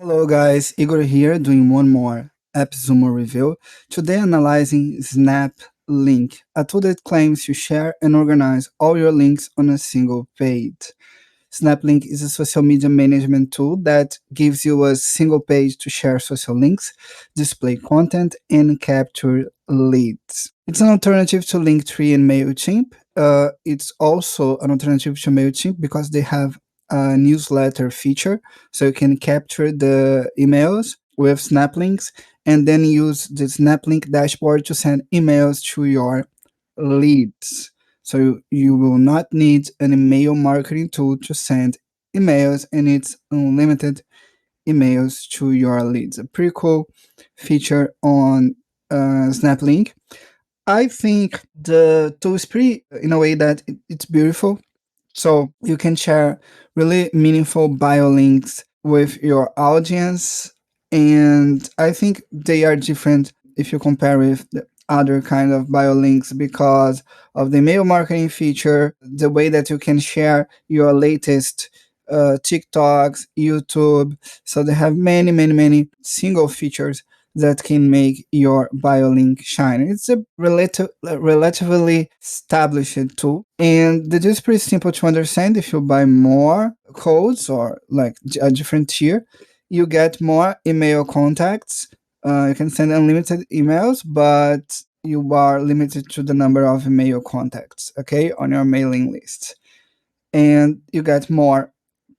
Hello guys, Igor here doing one more AppSumo review. Today analyzing Znaplink, a tool that claims to share and organize all your links on a single page. Snaplink is a social media management tool that gives you a single page to share social links, display content, and capture leads. It's an alternative to Linktree and MailChimp. It's also an alternative to MailChimp because they have a newsletter feature, so you can capture the emails with Snaplinks and then use the Snaplink dashboard to send emails to your leads. So you will not need an email marketing tool to send emails, and it's unlimited emails to your leads. A pretty cool feature on Snaplink. I think the tool is pretty in a way that it's beautiful. So you can share really meaningful bio links with your audience. And I think they are different if you compare with the other kind of bio links because of the email marketing feature, the way that you can share your latest TikToks, YouTube. So they have many single features that can make your bio link shine. It's a relatively established tool, and it is pretty simple to understand. If you buy more codes or like a different tier, you get more email contacts. You can send unlimited emails, but you are limited to the number of email contacts, okay, on your mailing list. And you get more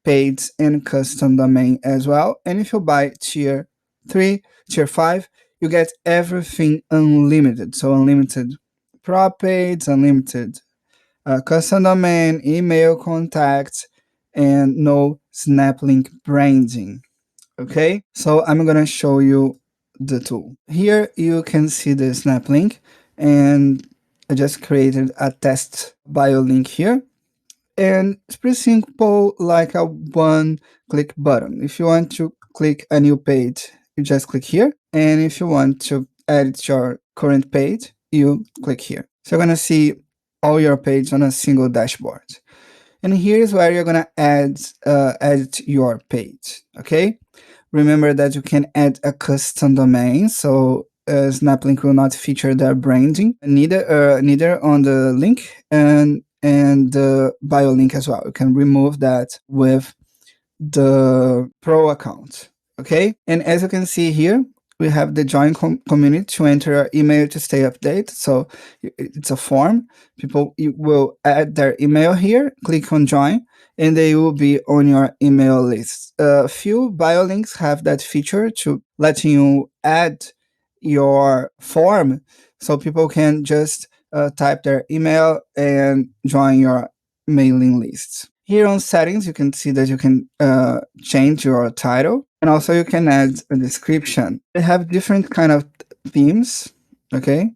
paid and custom domain as well. And if you buy tier 3, tier 5, you get everything unlimited. So unlimited prop page, unlimited custom domain, email contacts, and no Snaplink branding. Okay, so I'm gonna show you the tool. Here you can see the Snaplink, and I just created a test bio link here. And it's pretty simple, like a one-click button. If you want to click a new page, you just click here. And if you want to edit your current page, you click here. So you're gonna see all your pages on a single dashboard. And here's where you're gonna edit your page, okay? Remember that you can add a custom domain, so Snaplink will not feature their branding, neither on the link and the bio link as well. You can remove that with the pro account, okay? And as you can see here, we have the join community to enter our email to stay updated. So it's a form. People will add their email here, click on join, and they will be on your email list. A few bio links have that feature to letting you add your form, so people can just type their email and join your mailing list. Here on settings, you can see that you can change your title, and also you can add a description. They have different kind of themes, okay?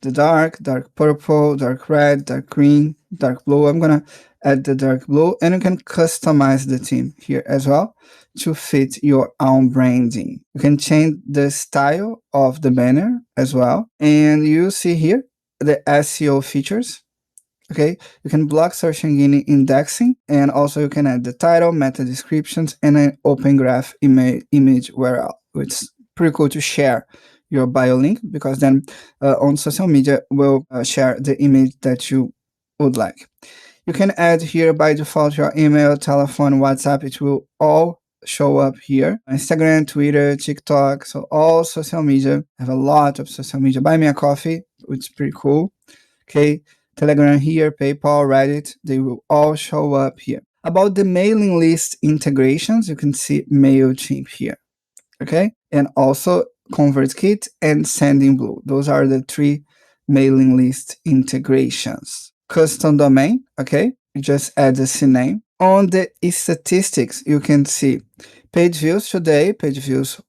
The dark purple, dark red, dark green, dark blue. I'm gonna add the dark blue, and you can customize the theme here as well to fit your own branding. You can change the style of the banner as well, and you see here the SEO features. Okay, you can block search engine indexing, and also you can add the title, meta descriptions, and an open graph image URL. It's pretty cool to share your bio link, because then on social media will share the image that you would like. You can add here by default your email, telephone, WhatsApp. It will all show up here. Instagram, Twitter, TikTok. So all social media. I have a lot of social media. Buy me a coffee, which is pretty cool. Okay, Telegram here, PayPal, Reddit, they will all show up here. About the mailing list integrations, you can see MailChimp here, okay? And also ConvertKit and Sendinblue. Those are the 3 mailing list integrations. Custom domain, okay? You just add the CNAME. On the statistics, you can see page views today, page views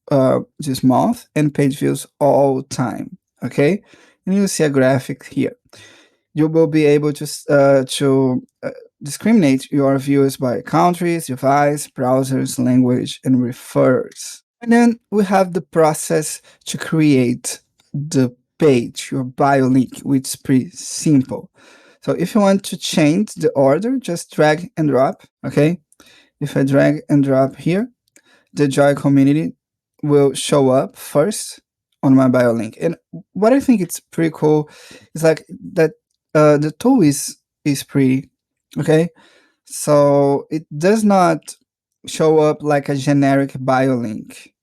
this month, and page views all time, okay? And you see a graphic here. You will be able to discriminate your views by countries, device, browsers, language, and referrals. And then we have the process to create the page, your bio link, which is pretty simple. So if you want to change the order, just drag and drop, okay? If I drag and drop here, the Joy community will show up first on my bio link. And what I think it's pretty cool is like that the tool is free, okay? So it does not show up like a generic bio link.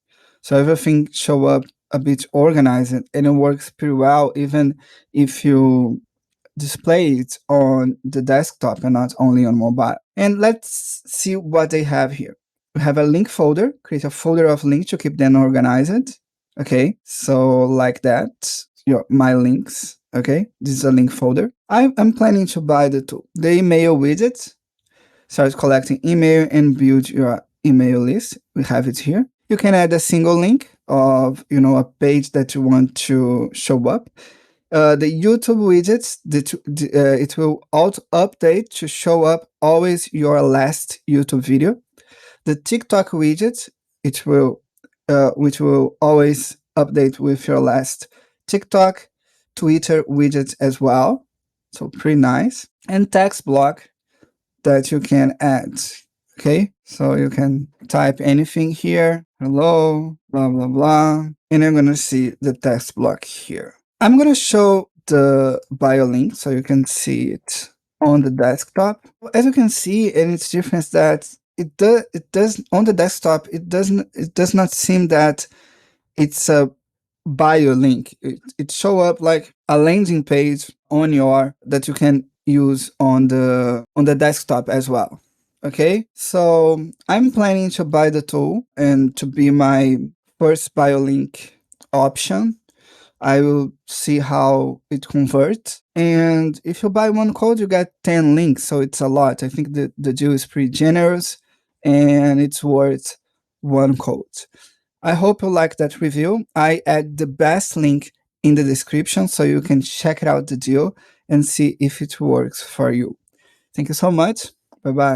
So everything show up a bit organized and it works pretty well even if you display it on the desktop and not only on mobile. And let's see what they have here. We have a link folder, create a folder of links to keep them organized. Okay, so like that, my links. Okay, this is a link folder. I'm planning to buy the tool. The email widget, start collecting email and build your email list. We have it here. You can add a single link of a page that you want to show up. The YouTube widgets, it will auto update to show up always your last YouTube video. The TikTok widget, which will always update with your last TikTok, Twitter widget as well. So pretty nice. And text block that you can add. Okay, so you can type anything here. Hello, blah, blah, blah. And you're going to see the text block here. I'm going to show the bio link so you can see it on the desktop. As you can see, and it's different that it does on the desktop, it does not seem that it's a bio link. It show up like a landing page on that you can use on the desktop as well. Okay, so I'm planning to buy the tool and to be my first bio link option. I will see how it converts. And if you buy one code, you get 10 links. So it's a lot. I think the deal is pretty generous and it's worth one code. I hope you like that review. I add the best link in the description so you can check out the deal and see if it works for you. Thank you so much. Bye-bye.